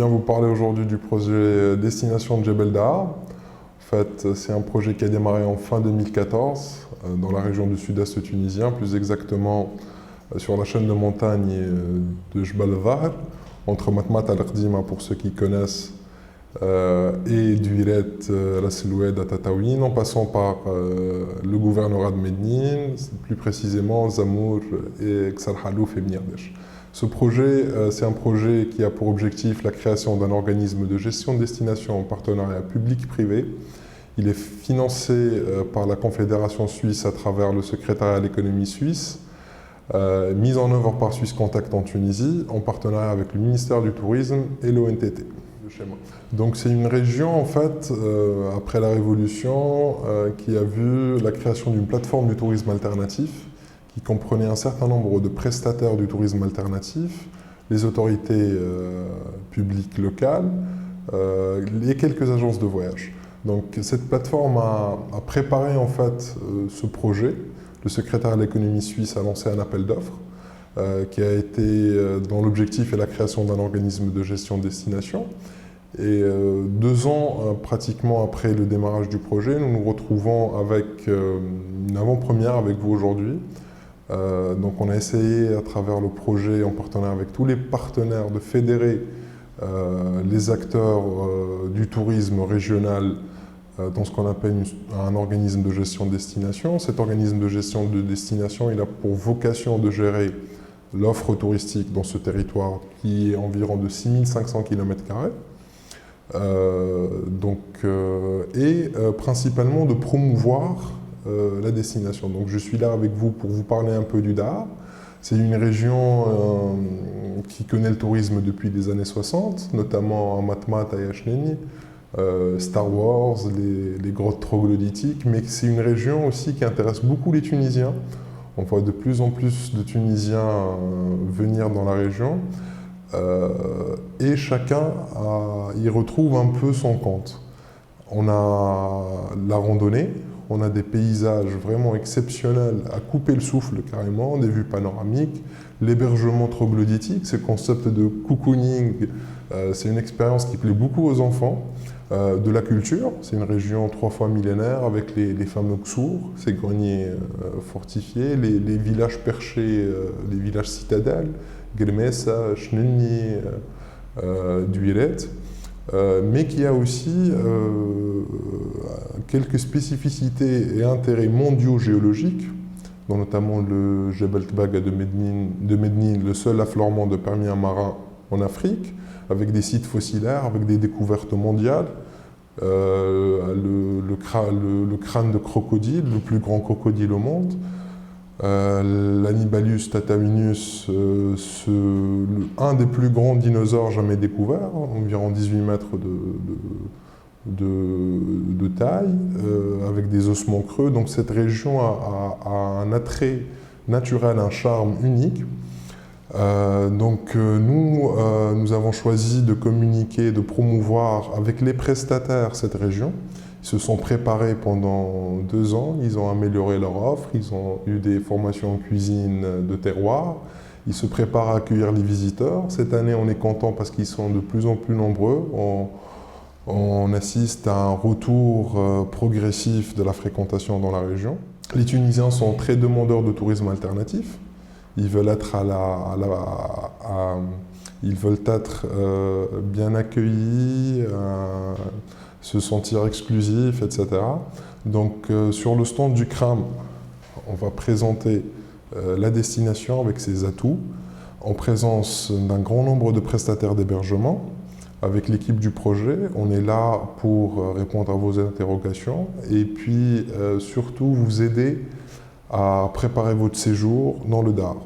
viens vous parler aujourd'hui du projet Destination Djebel Dahar. En fait, c'est un projet qui a démarré en fin 2014 dans la région du sud-est tunisien, plus exactement sur la chaîne de montagne de Jbal Dhahr, entre Matmat al-Qdima pour ceux qui connaissent, et Duiret, la Seloued à Tataouine, en passant par le gouvernorat de Médine, plus précisément Zamour et Ksar Halouf et Bniadesh. Ce projet, c'est un projet qui a pour objectif la création d'un organisme de gestion de destination en partenariat public-privé. Il est financé par la Confédération suisse à travers le secrétariat à l'économie suisse, mis en œuvre par Suisse Contact en Tunisie, en partenariat avec le ministère du Tourisme et l'ONTT. Donc c'est une région, en fait, après la Révolution, qui a vu la création d'une plateforme du tourisme alternatif, qui comprenait un certain nombre de prestataires du tourisme alternatif, les autorités publiques locales et quelques agences de voyage. Donc cette plateforme a préparé en fait ce projet. Le secrétaire à l'économie suisse a lancé un appel d'offres qui a été dont l'objectif est la création d'un organisme de gestion de destination. Et 2 ans pratiquement après le démarrage du projet, nous nous retrouvons avec une avant-première avec vous aujourd'hui. Donc on a essayé à travers le projet, en partenariat avec tous les partenaires, de fédérer les acteurs du tourisme régional dans ce qu'on appelle un organisme de gestion de destination. Cet organisme de gestion de destination, il a pour vocation de gérer l'offre touristique dans ce territoire qui est environ de 6500 km². Principalement de promouvoir la destination. Donc je suis là avec vous pour vous parler un peu du Dahar. C'est une région qui connaît le tourisme depuis les années 60, notamment à Matmat, à Yashneni, Star Wars, les grottes troglodytiques, mais c'est une région aussi qui intéresse beaucoup les Tunisiens. On voit de plus en plus de Tunisiens venir dans la région et chacun y retrouve un peu son compte. On a la randonnée, on a des paysages vraiment exceptionnels à couper le souffle carrément, des vues panoramiques, l'hébergement troglodytique, ce concept de cocooning, c'est une expérience qui plaît beaucoup aux enfants, de la culture, c'est une région 3 fois millénaire avec les fameux ksurs, ces greniers fortifiés, les villages perchés, les villages citadelles, Germessa, Chnelni, Duiret. Mais qui a aussi quelques spécificités et intérêts mondiaux géologiques, dont notamment le Jebel Tbaga de Mednine, le seul affleurement de Permien marin en Afrique, avec des sites fossilaires, avec des découvertes mondiales, le crâne de crocodile, le plus grand crocodile au monde, l'Anibalus tatavinus, un des plus grands dinosaures jamais découverts, environ 18 mètres de taille, avec des ossements creux. Donc cette région a un attrait naturel, un charme unique. Nous avons choisi de communiquer, de promouvoir avec les prestataires cette région. Ils se sont préparés pendant 2 ans, ils ont amélioré leur offre, ils ont eu des formations en cuisine de terroir, ils se préparent à accueillir les visiteurs. Cette année, on est content parce qu'ils sont de plus en plus nombreux. On assiste à un retour progressif de la fréquentation dans la région. Les Tunisiens sont très demandeurs de tourisme alternatif. Ils veulent être, bien accueillis, se sentir exclusifs, etc. Donc sur le stand du CRAM, on va présenter la destination avec ses atouts, en présence d'un grand nombre de prestataires d'hébergement. Avec l'équipe du projet, on est là pour répondre à vos interrogations et puis surtout vous aider à préparer votre séjour dans le Dahar.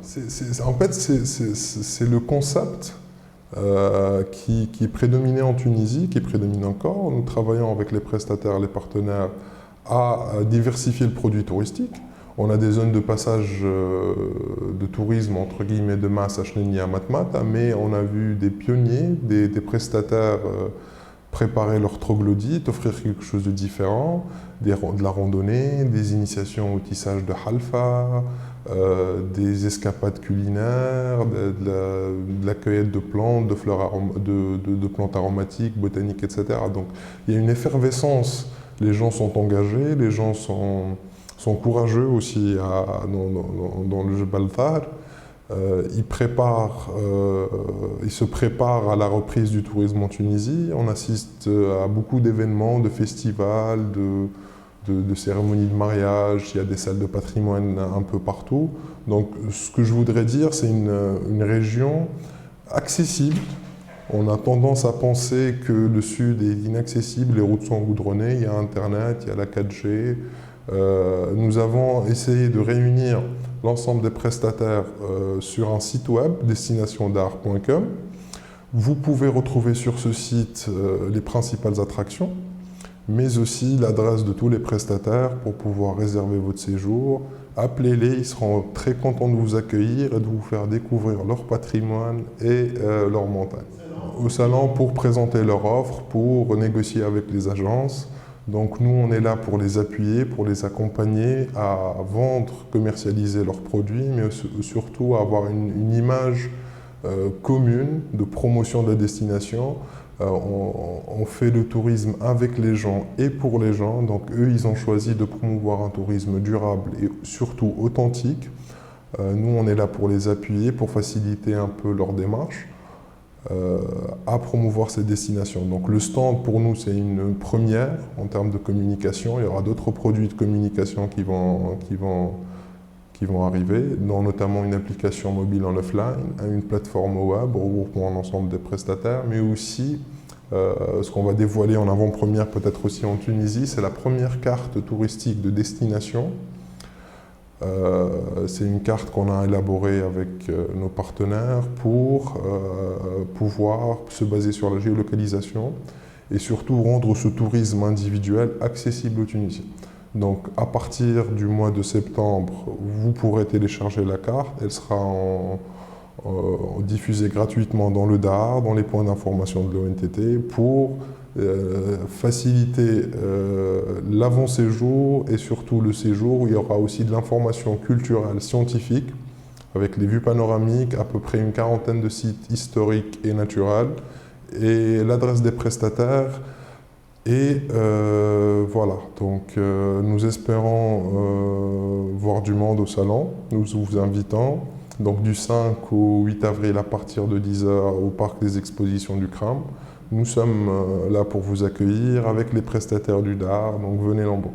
En fait, c'est le concept qui est prédominé en Tunisie, qui prédomine encore. Nous travaillons avec les prestataires, les partenaires, à diversifier le produit touristique. On a des zones de passage de tourisme, entre guillemets, de masse à Chnelni, à Matmat, mais on a vu des pionniers, des prestataires préparer leur troglodyte, offrir quelque chose de différent, de la randonnée, des initiations au tissage de halfa, des escapades culinaires, de la cueillette de plantes, de fleurs de plantes aromatiques, botaniques, etc. Donc il y a une effervescence, les gens sont engagés, les gens sont courageux aussi dans le Jebel Thar. Ils se préparent à la reprise du tourisme en Tunisie. On assiste à beaucoup d'événements, de festivals, de cérémonies de mariage. Il y a des salles de patrimoine un peu partout. Donc ce que je voudrais dire, c'est une région accessible. On a tendance à penser que le sud est inaccessible, les routes sont goudronnées, il y a Internet, il y a la 4G. Nous avons essayé de réunir l'ensemble des prestataires sur un site web, destinationdart.com. Vous pouvez retrouver sur ce site les principales attractions, mais aussi l'adresse de tous les prestataires pour pouvoir réserver votre séjour. Appelez-les, ils seront très contents de vous accueillir et de vous faire découvrir leur patrimoine et leur montagne. Au salon pour présenter leur offre, pour négocier avec les agences. Donc nous, on est là pour les appuyer, pour les accompagner à vendre, commercialiser leurs produits, mais surtout à avoir une image commune de promotion de la destination. On fait le tourisme avec les gens et pour les gens. Donc eux, ils ont choisi de promouvoir un tourisme durable et surtout authentique. Nous, on est là pour les appuyer, pour faciliter un peu leur démarche. À promouvoir ces destinations. Donc le stand pour nous c'est une première en termes de communication. Il y aura d'autres produits de communication qui vont arriver, dont notamment une application mobile en offline, une plateforme web regroupant l'ensemble des prestataires, mais aussi ce qu'on va dévoiler en avant-première peut-être aussi en Tunisie, c'est la première carte touristique de destination. C'est une carte qu'on a élaborée avec nos partenaires pour pouvoir se baser sur la géolocalisation et surtout rendre ce tourisme individuel accessible aux Tunisiens. Donc à partir du mois de septembre, vous pourrez télécharger la carte, elle sera diffusée gratuitement dans le DAR, dans les points d'information de l'ONTT pour faciliter l'avant-séjour et surtout le séjour où il y aura aussi de l'information culturelle scientifique avec les vues panoramiques, à peu près une quarantaine de sites historiques et naturels et l'adresse des prestataires. Et voilà, donc nous espérons voir du monde au salon, nous vous invitons. Donc du 5 au 8 avril à partir de 10 h au parc des expositions du CRAM. Nous sommes là pour vous accueillir avec les prestataires du DAR, donc venez nombreux.